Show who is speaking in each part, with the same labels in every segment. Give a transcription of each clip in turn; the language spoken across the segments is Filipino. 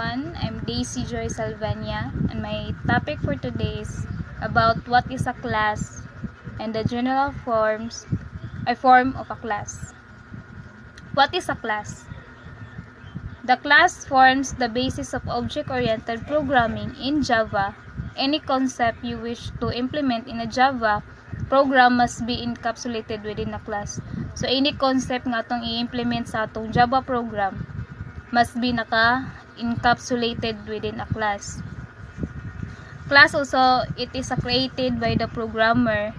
Speaker 1: everyone. I'm Daisy Joy Salvania, and my topic for today is about what is a class and the general form of a class. What is a class? The class forms the basis of object-oriented programming in Java. Any concept you wish to implement in a Java program must be encapsulated within a class. So any concept nga itong i-implement sa atong Java program must be encapsulated within a class. Class also, it is created by the programmer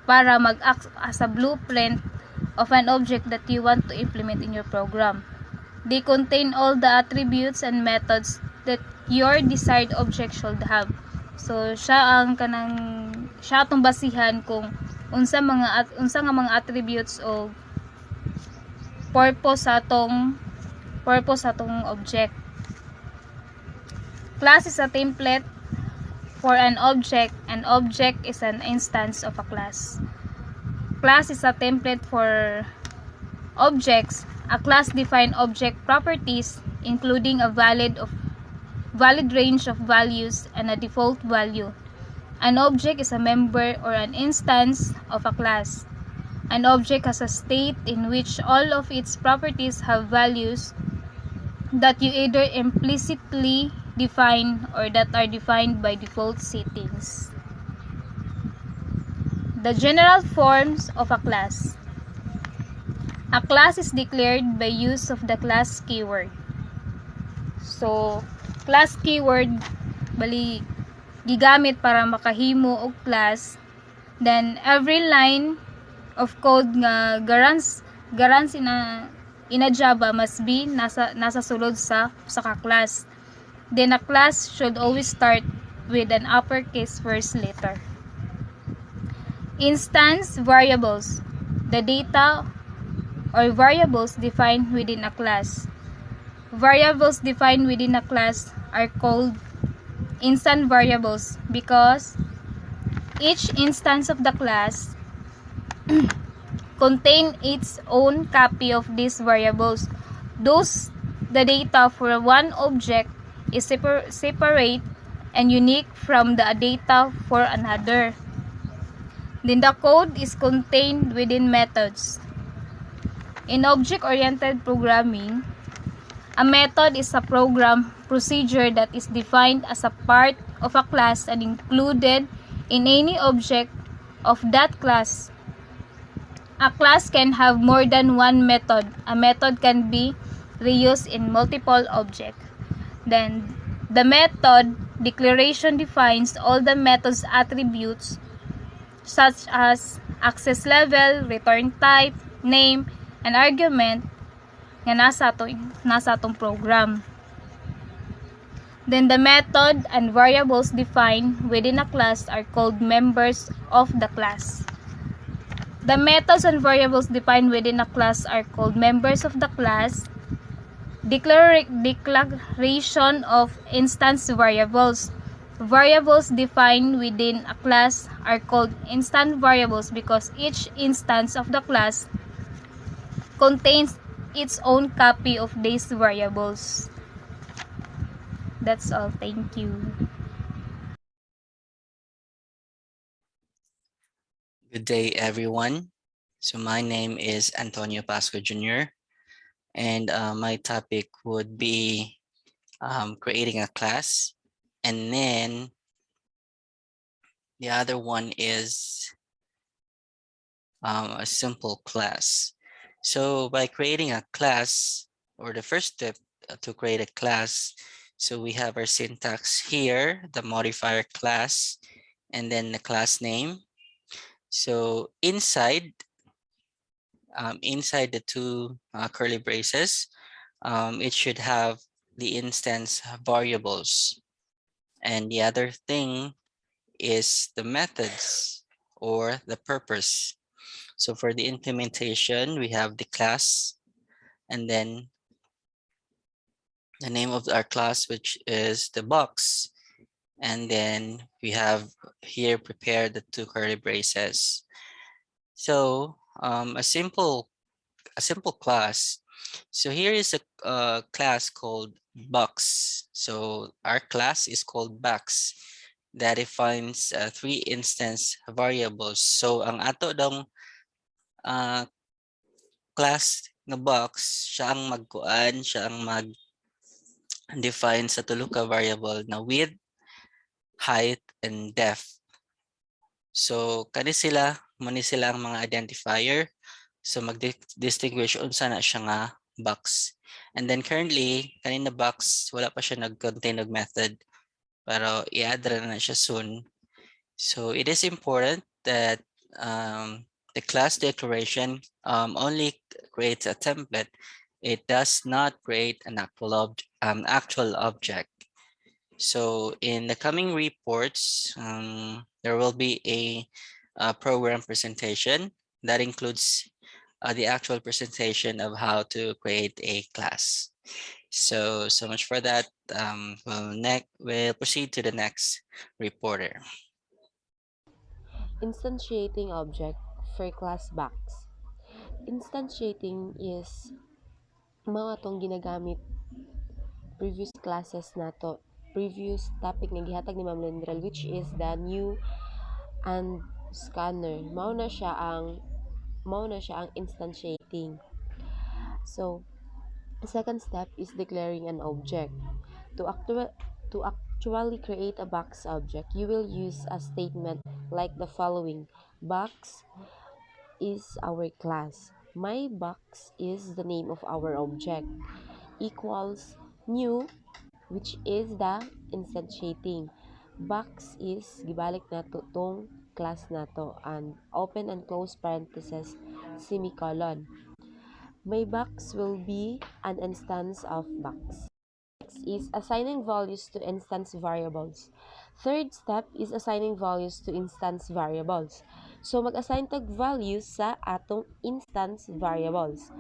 Speaker 1: para mag-act as a blueprint of an object that you want to implement in your program. They contain all the attributes and methods that your desired object should have. So siya atong basihan kung unsa nga mga attributes o purpose sa atong object. Class is a template for an object. An object is an instance of a class. Class is a template for objects. A class defines object properties including a valid range of values and a default value. An object is a member or an instance of a class. An object has a state in which all of its properties have values that you either implicitly define or that are defined by default settings. The general forms of a class. A class is declared by use of the class keyword. So, class keyword bali gigamit para makahimo og class. Then every line of code nga garans in a Java must be nasa sulod sa ka-class. Then a class should always start with an uppercase first letter. Instance variables. The data or variables defined within a class. Variables defined within a class are called instant variables because each instance of the class contain its own copy of these variables. Thus, the data for one object is separate and unique from the data for another. Then the code is contained within methods. In object-oriented programming, a method is a program procedure that is defined as a part of a class and included in any object of that class. A class can have more than one method. A method can be reused in multiple objects. Then, the method declaration defines all the method's attributes such as access level, return type, name, and argument nga nasa atong program. Then the method and variables defined within a class are called members of the class. The methods and variables defined within a class are called members of the class. Declaration of instance variables. Variables defined within a class are called instant variables because each instance of the class contains its own copy of these variables. That's all. Thank you.
Speaker 2: Good day, everyone. So my name is Antonio Pasco Jr. And my topic would be creating a class. And then the other one is a simple class. So by creating a class, or the first step to create a class, so we have our syntax here, the modifier class, and then the class name. So inside the two curly braces, it should have the instance variables. And the other thing is the methods or the purpose. So for the implementation, we have the class and then the name of our class, which is the box. And then we have here prepared the two curly braces. So a simple class So here is a class called box. So our class is called box that defines three instance variables. So ang ato dong class nga box, siya ang magkuan, siya ang mag-define sa tulo ka variable na width, height, and depth. So kani sila, muni sila ang mga identifier. So mag-distinguish unsa na siya nga box. And then currently, kanina box, wala pa siya nag-contain og method. Pero i-add na siya soon. So it is important that the class declaration only creates a template. It does not create an actual object. So in the coming reports, there will be a program presentation that includes the actual presentation of how to create a class. So much for that. We'll proceed to the next reporter.
Speaker 3: Instantiating object for class box. Instantiating is mga tong ginagamit previous classes nato, previous topic nga gihatag ni Ma'am Lendrel, which is the new and scanner. Mao na siya ang instantiating. So, the second step is declaring an object. To actually create a box object, you will use a statement like the following. Box is our class. My box is the name of our object. Equals new, which is the instantiating. Box is gibalik nato tong class nato, and open and close parenthesis semicolon. My box will be an instance of box. Next is assigning values to instance variables. Third step is assigning values to instance variables. So mag-assign tag values sa atong instance variables.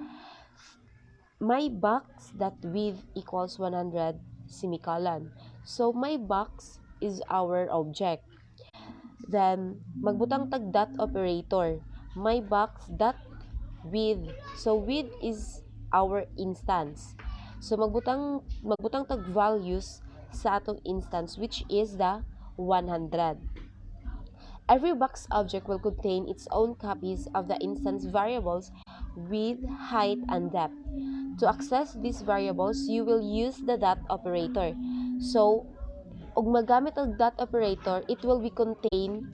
Speaker 3: My box that width equals 100 semicolon. So my box is our object. Then magbutang tag dot operator. My box dot width. So width is our instance. So magbutang tag values sa atong instance, which is the 100. Every box object will contain its own copies of the instance variables width, height, and depth. To access these variables, you will use the dot operator. So, ug magamit ang dot operator, it will be contain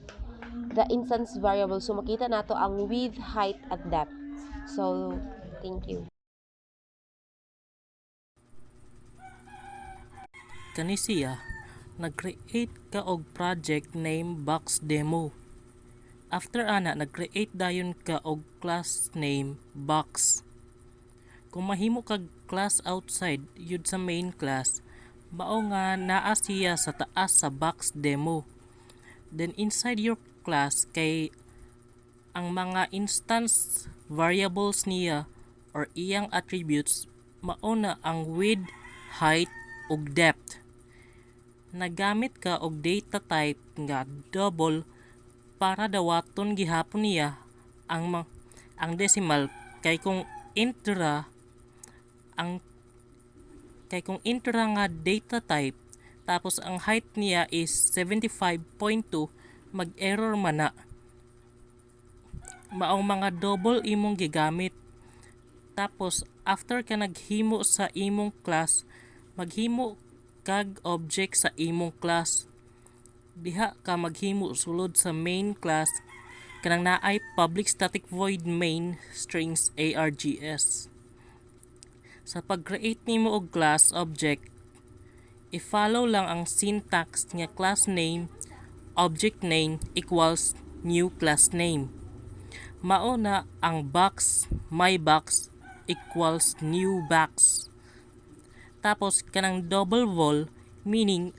Speaker 3: the instance variable. So, makita nato ang width, height, at depth. So, thank you.
Speaker 4: Kani siya, nag-create ka og project name box demo. After ana, nag-create dayon ka og class name box. Kung mahimo kag class outside yun sa main class, mao nga naa siya sa taas sa box demo. Then inside your class kay ang mga instance variables niya or iyang attributes mao na ang width, height, ug depth. Nagamit ka og data type nga double para dawaton gihapon niya ang decimal kay kung integer nga data type tapos ang height niya is 75.2, mag-error man na. Maong mga double imong gigamit. Tapos after ka naghimo sa imong class, maghimo kag object sa imong class. Diha ka maghimo sulod sa main class kanang naay public static void main strings args. Sa pag-create nimo og class object, i-follow lang ang syntax nga class name object name equals new class name. Mao na ang box my box equals new box. Tapos kanang double vol meaning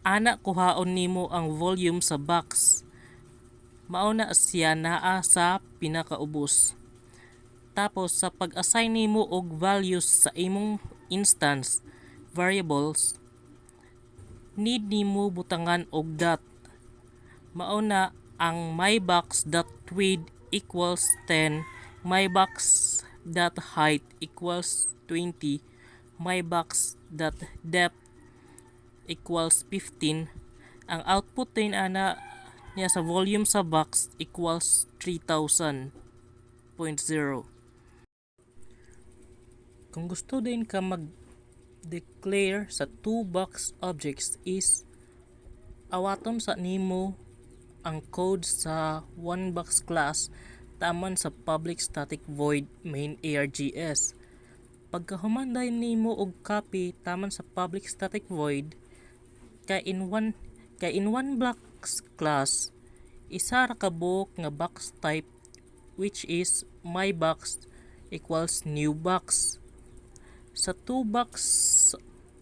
Speaker 4: ana kuhaon nimo ang volume sa box. Mao na siya naa sa pinakaubos. Tapos sa pag-assign nimo og values sa imong instance variables, need nimo butangan og dot. Mao na ang mybox.width equals 10, mybox dot height equals 20, my box dot depth equals 15. Ang output din ana niya sa volume sa box equals 3000.0. Kung gusto din ka mag-declare sa two box objects is awaton sa nimo ang code sa one box class taman sa public static void main args. Pagkahumanday nimo og copy taman sa public static void kay in one box class isa ra ka buok nga box type which is my box equals new box. Sa two box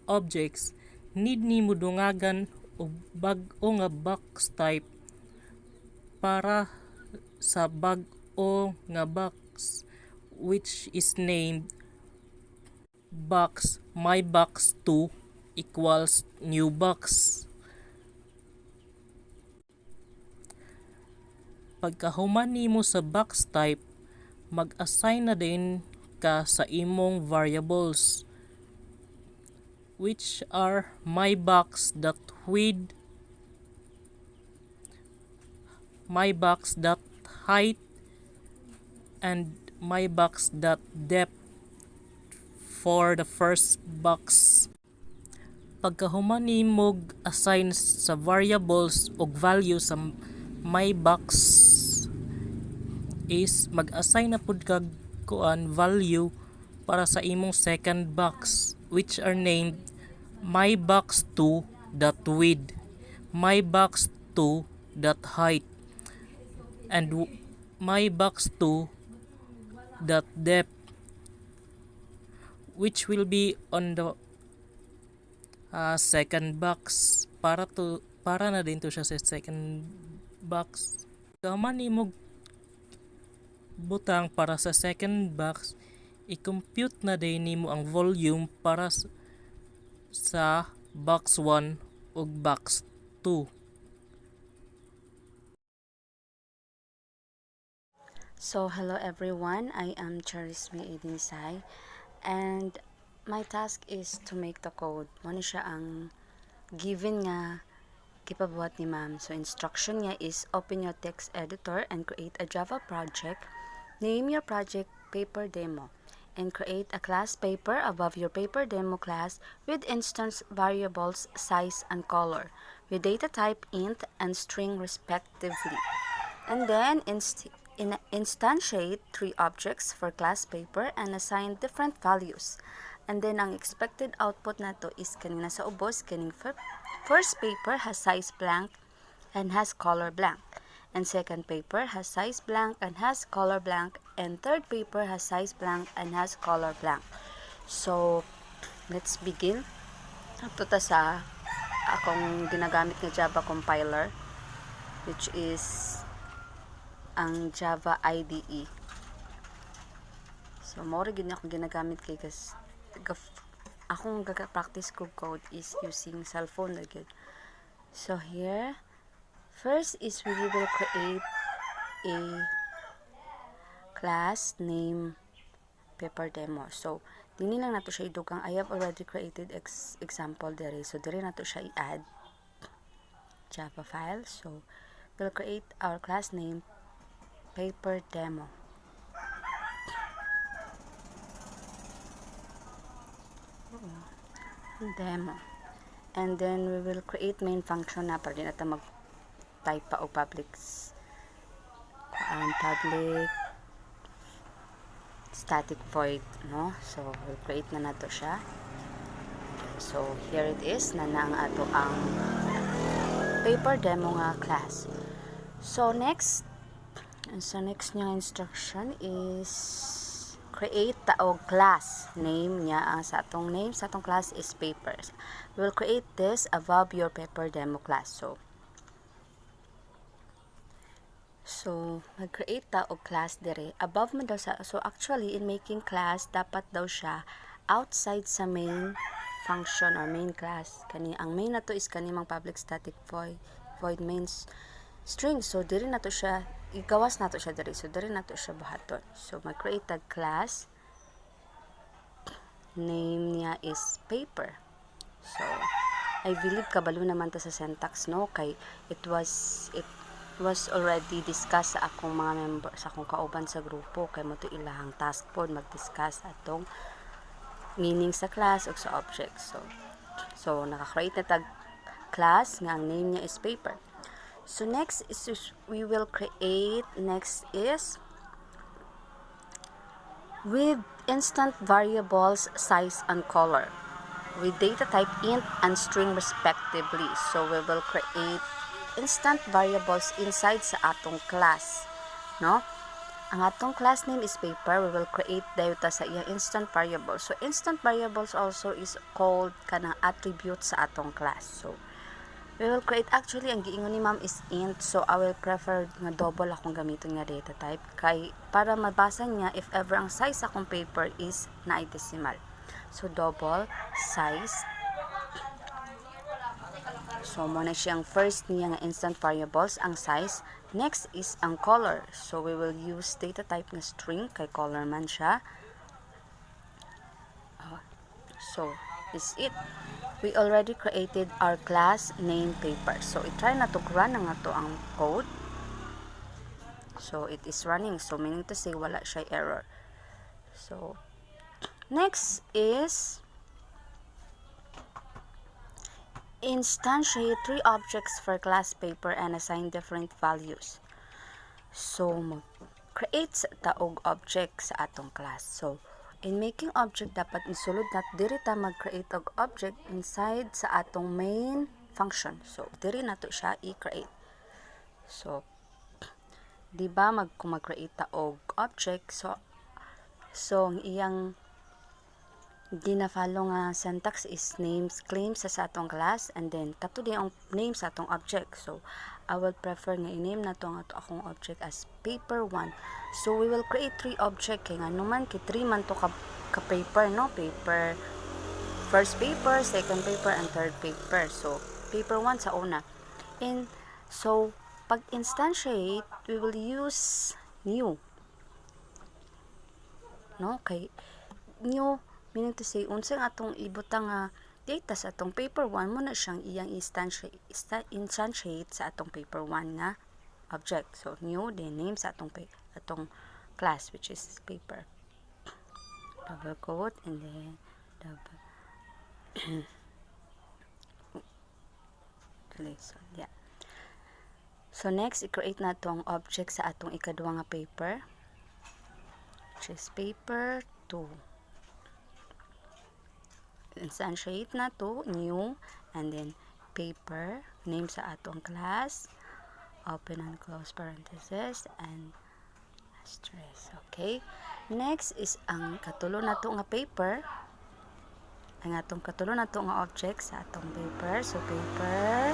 Speaker 4: objects need nimo dungagan og bag-o nga box type para sa bag-o nga box which is named box my box 2 equals new box. Pagkahuman nimo sa box type, mag-assign na din ka sa imong variables which are my box dot width, my box dot height, and my box dot depth for the first box. Pagkahuman nimo assign sa variables og value sa my box is mag-assign na pud kag kuan value para sa imong second box which are named my box 2 dot width, my box 2 dot height, and my box 2 dot depth which will be on the second box para na din to siya sa second box. Kaman nimo butang para sa second box, i-compute na din nimo ang volume para sa box 1 ug box 2.
Speaker 5: So, hello everyone, I am Charisme Edinsay and my task is to make the code. Muna siya ang given nga gipabuhat ni ma'am. So, instruction niya is open your text editor and create a Java project. Name your project paper demo and create a class paper above your paper demo class with instance variables size and color with data type int and string respectively. And then instantiate three objects for class paper and assign different values. And then ang expected output nato is kanina sa ubos kaning first paper has size blank and has color blank. And second paper has size blank and has color blank, and third paper has size blank and has color blank. So, let's begin. Ito ta sa akong ginagamit nga Java compiler which is ang Java IDE. So, more gid ako ginagamit kay kas akong gaga-practice ko code is using cellphone agad. So, here first is we will create a class name paper demo. So, dini lang nato siya idugang. I have already created example dere. So, dere nato siya i-add Java file. So, we'll create our class name paper demo. Demo. And then, we will create main function na para din natin type pa o public static void, no? So, we'll create na nato siya. So, here it is na ang ato ang paper demo nga class. So, next niya instruction is create taog class. Name niya sa atong class is papers. We'll create this above your paper demo class. So, mag-create ta og class dire. Above man daw sa, so actually, in making class, dapat daw siya outside sa main function or main class. Ang main na to is kanimang public static void mains. string. So diri nato siya igawas nato siya diri. So diri nato siya buhaton. So mag-create tag class. Name niya is paper. So I believe kabalo naman to sa syntax, no, kay it was already discussed sa akong mga member, sa akong kauban sa grupo, kay mo to ilahang task pod mag-discuss atong meaning sa class o sa object. So naka-create na tag class nga ang name niya is paper. So next is we will create with instant variables size and color with data type int and string respectively. So we will create instant variables inside sa atong class, no? Ang atong class name is paper. We will create data sa iyang instant variables. So instant variables also is called kanang attribute sa atong class. So we will create, actually ang giingon ni ma'am is int, so I will prefer nga double akong gamiton nga data type kay para mabasa niya if ever ang size akong paper is na decimal. So double size. So mo na siyang first niya nga instant variables ang size. Next is ang color. So we will use data type nga string kay color man siya. So is it. We already created our class name paper. So i-try na to run na nga to ang code. So it is running. So meaning to say wala siya error. So next is instantiate 3 objects for class paper and assign different values. So mag-create ta og object sa atong class. So in making object, dapat isulod nat diri ta mag-create og object inside sa atong main function. So diri nato siya i-create. So di ba kung mag-create ta og object, so ang iyang gina-follow nga syntax is names claims sa atong class, and then kato di ang name sa atong object. So I will prefer nga i-name na to ang akong object as paper 1. So we will create 3 object kay nga naman kay 3 man to ka paper, no? Paper, first paper, second paper, and third paper. So paper 1 sa una. And so pag instantiate, we will use new, no? Kay new meaning to say unsang atong ibutang nga data sa atong paper 1 mo na siyang iyang instantiate sa atong paper 1 nga object. So new, then name sa atong class which is paper. Double quote and then double so yeah. So next, i-create na tong object sa atong ikaduha nga paper which is paper 2. Instantiate na to new and then paper, name sa atong class, open and close parenthesis and asterisk. Okay, next is ang katulo na to nga paper, ang atong katulo na to nga object sa atong paper. So paper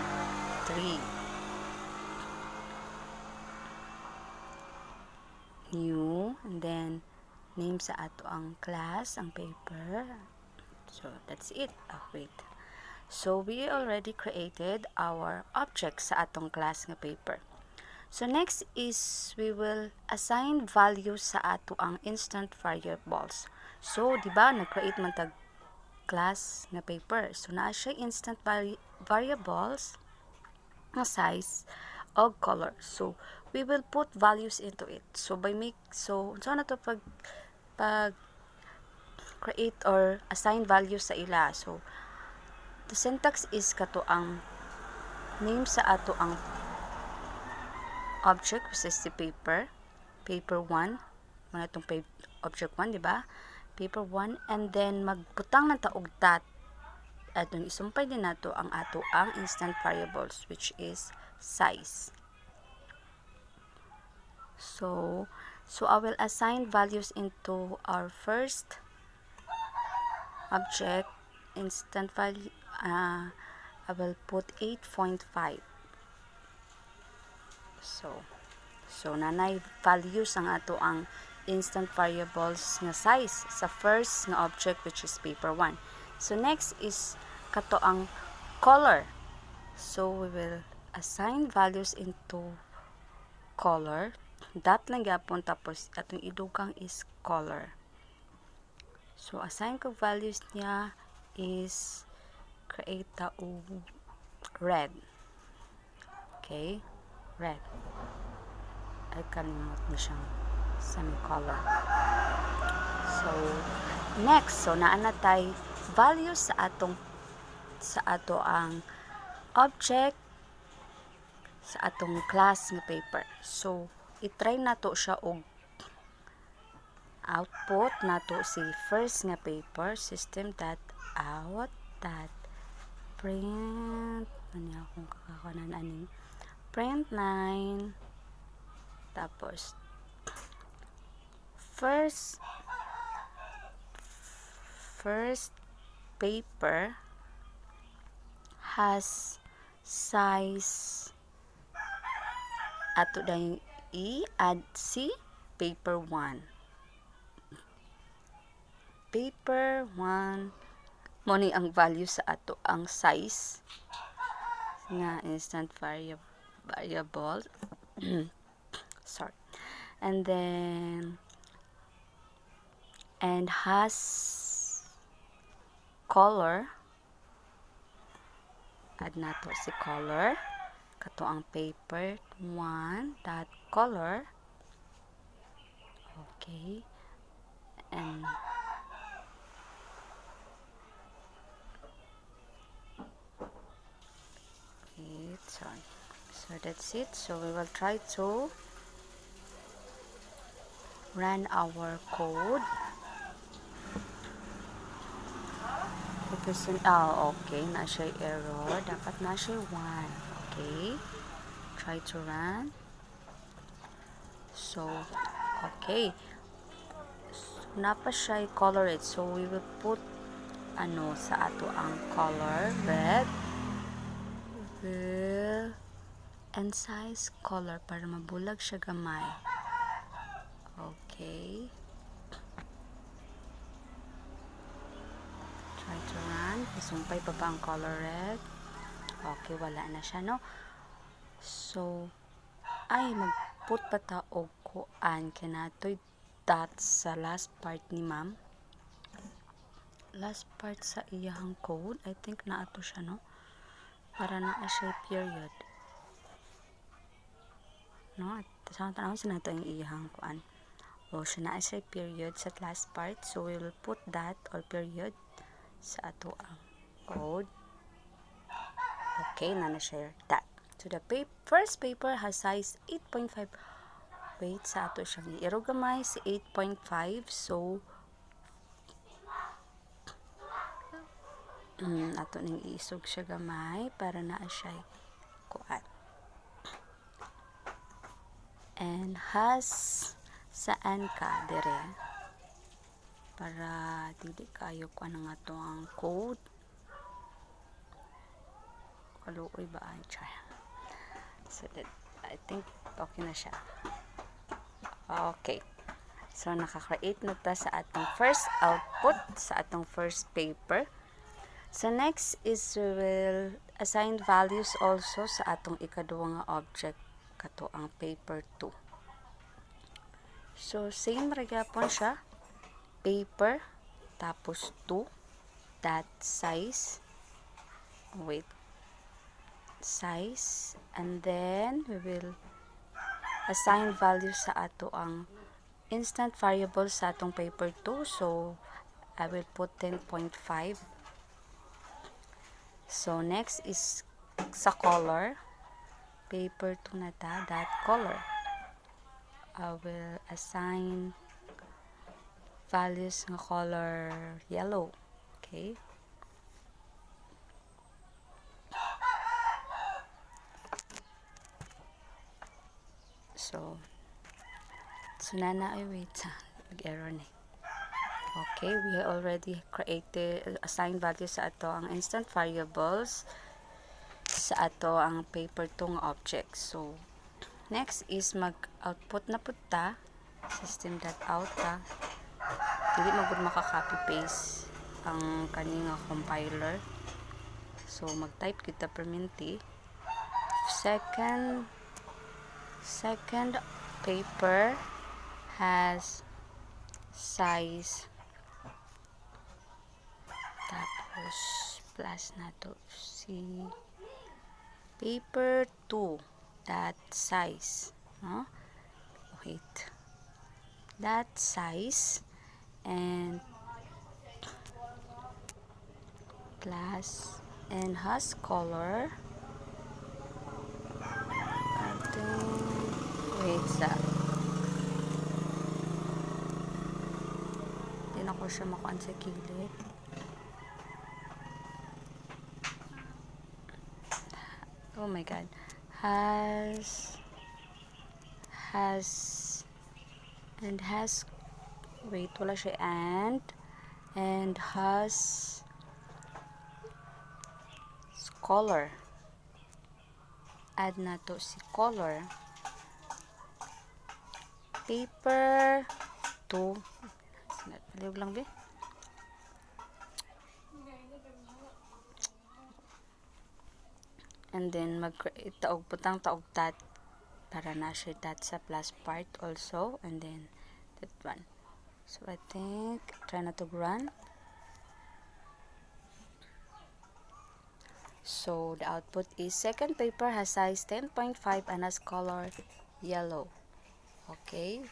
Speaker 5: 3 new and then name sa ato ang class ang paper. So that's it. Wait. So we already created our object sa atong class nga paper. So next is we will assign values sa ato ang instant variables. So di ba nag-create man tag class nga paper. So naa siya instant variables nga size o color. So we will put values into it. So so na to pag create or assign values sa ila. So the syntax is kato ang name sa ato ang object which is the paper 1 muna itong object 1, di ba? Paper 1, and then magputang ng taog dot at yung isumpay din nato ang ato ang instant variables which is size. So I will assign values into our first object instant value. I will put 8.5. So nanay values ang ato ang instant variables nga size sa first nga object which is paper 1. So next is kato ang color. So we will assign values into color. Dot lang gyapon tapos atong idugang is color. So assign ko values niya is create ta og red. Okay? Red. Ay kalimot ni siyang semicolon. So next, so naa na tay values sa ato ang object sa atong class nga paper. So i-try nato siya og output nato si first nga paper system.out.print ano akong kakakuanan aning print 9 tapos first paper has size ato dahil i-add si paper 1 mo ni ang value sa ato ang size nga instant variable sorry, and then has color, add nato si color kato ang paper 1 dot color. Okay, and so that's it. So we will try to run our code. Okay, na siya error. Dapat na siya 1. Okay, try to run. So okay, so napa siya color it. So we will put sa ato ang color red and size color para mabulag siya gamay. Okay, try to run. Isumpay pa ba ang color red? Okay, wala na siya, no? So magput pa ta og kuan kinatoy dots sa last part ni ma'am. Last part sa iyang code, I think na ato siya, no? Para na siya period. No? Sa tanaw sa nato ang iyang kuan. O siya na siya period sa last part. So we will put that or period sa ato ang code. Okay, na siya that. So the first paper has size 8.5. Wait, sa ato siya i-iro gamay si 8.5. So ato ning iisog siya gamay para naa siya kuan. And has saan ka dire para dili kayo kuan nga to ang code. Kaluoy ba ay try. So that I think okay na siya. Okay. So naka-create na ta sa atong first output sa atong first paper. So next is we will assign values also sa atong ikaduha nga object kato ang paper 2. So same ra gyapon siya. Paper tapos 2 dot size. Wait. Size, and then we will assign values sa ato ang instant variable sa atong paper 2. So I will put 10.5. So next is sa color, paper 2 na ta, that color. I will assign values ng color yellow. Okay. So nana ay wait sa mag-error ni. Okay, we already created assigned values sa ato ang instant variables sa ato ang paper 2 nga object. So next is mag-output na punta system.out ta. Dili magud maka-copy paste ang kani nga compiler. So mag-type kita perminti second paper has size, tapos plus na to si paper 2 that size, no? Wait, that size and plus and has color. And then, wait sa din ako siya makuan sa kilid. Oh my god. Has wait, wala siya and has color. Add na to si color. Paper 2. Palihog lang be. And then mag-create taog putang taog tat para na siya that sa plus part also, and then that one. So I think try na to run. So the output is second paper has size 10.5 and has color yellow. Okay.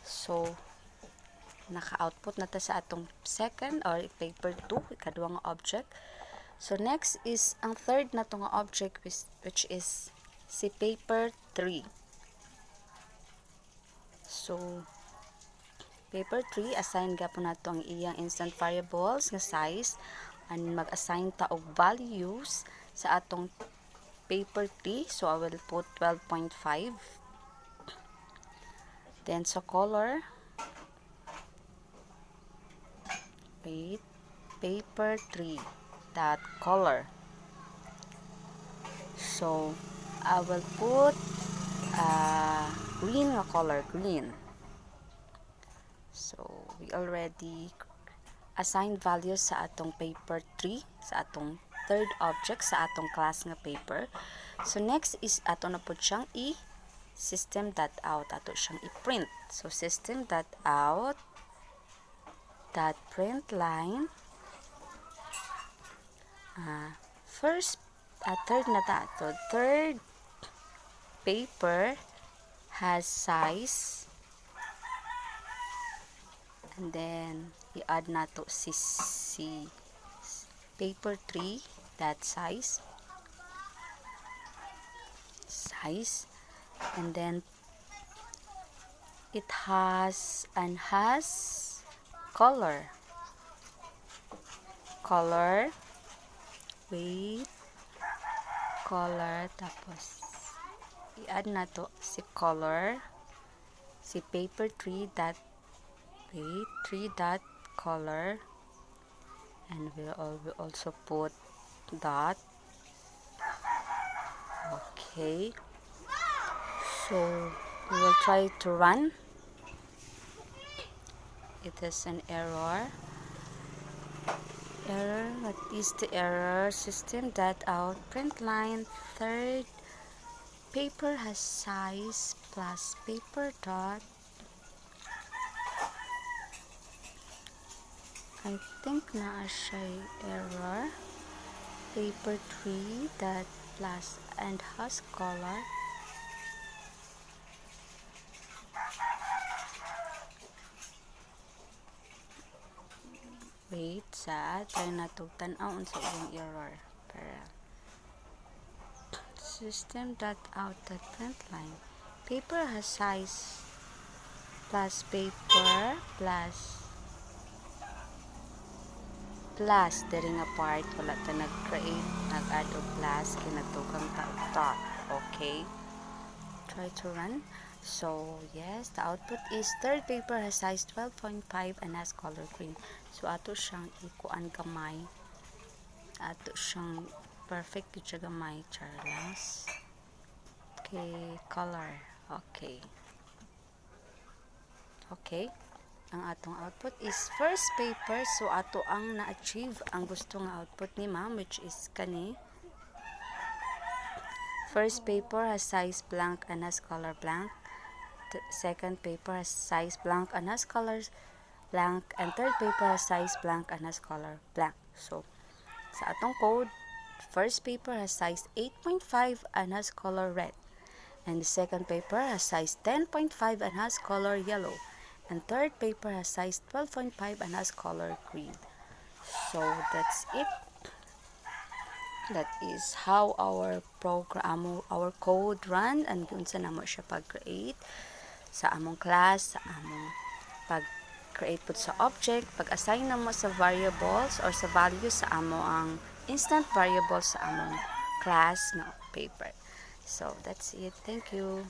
Speaker 5: So naka-output na ta sa atong second or paper 2, ikaduhang object. So next is ang third na to nga object which is si paper 3. So paper 3 assign gapon nato ang iyang instant variables nga size and mag-assign ta og values sa atong paper 3. So I will put 12.5. Then sa color, wait, paper 3 that color. So I will put green nga color, green. So we already assign values sa atong paper 3, sa atong third object sa atong class nga paper. So next is ato na pud siyang system.out, ato siyang i-print. So system.out dot print line third na ta. So third paper has size, and then i-add na to si paper 3 that size, and then it has color, wait, color, tapos i-add na to si color, si paper 3 that, wait, 3 dot color, and we'll also put dot. Okay, so we will try to run. It is an error. What is the error? System.out print line third paper has size plus paper dot. I think na siya error. Paper 3 dot plus and has color. Wait, try na to tan-aw unsa yung error para system.out.print line paper has size plus paper plus diri nga part wala ta nag-create, nag-add og plus kinatugang dot. Okay, try to run. So yes, the output is third paper has size 12.5 and has color green. So ato siyang ikuan gamay, ato siyang perfect gyud siya gamay, Charles. Okay, color. Okay, ang atong output is first paper. So ato ang na-achieve ang gusto nga output ni ma'am, which is kani First paper has size blank and has color blank. Second paper has size blank and has colors blank. And third paper has size blank and has color blank. So, sa atong code, first paper has size 8.5 and has color red. And the second paper has size 10.5 and has color yellow. And third paper has size 12.5 and has color green. So that's it. That is how our program, our code run, and kung saan namo siya pag-create sa among class, sa among pag-create po sa object, pag-assign namo sa variables or sa values sa amo ang instant variables sa among class na paper. So that's it. Thank you.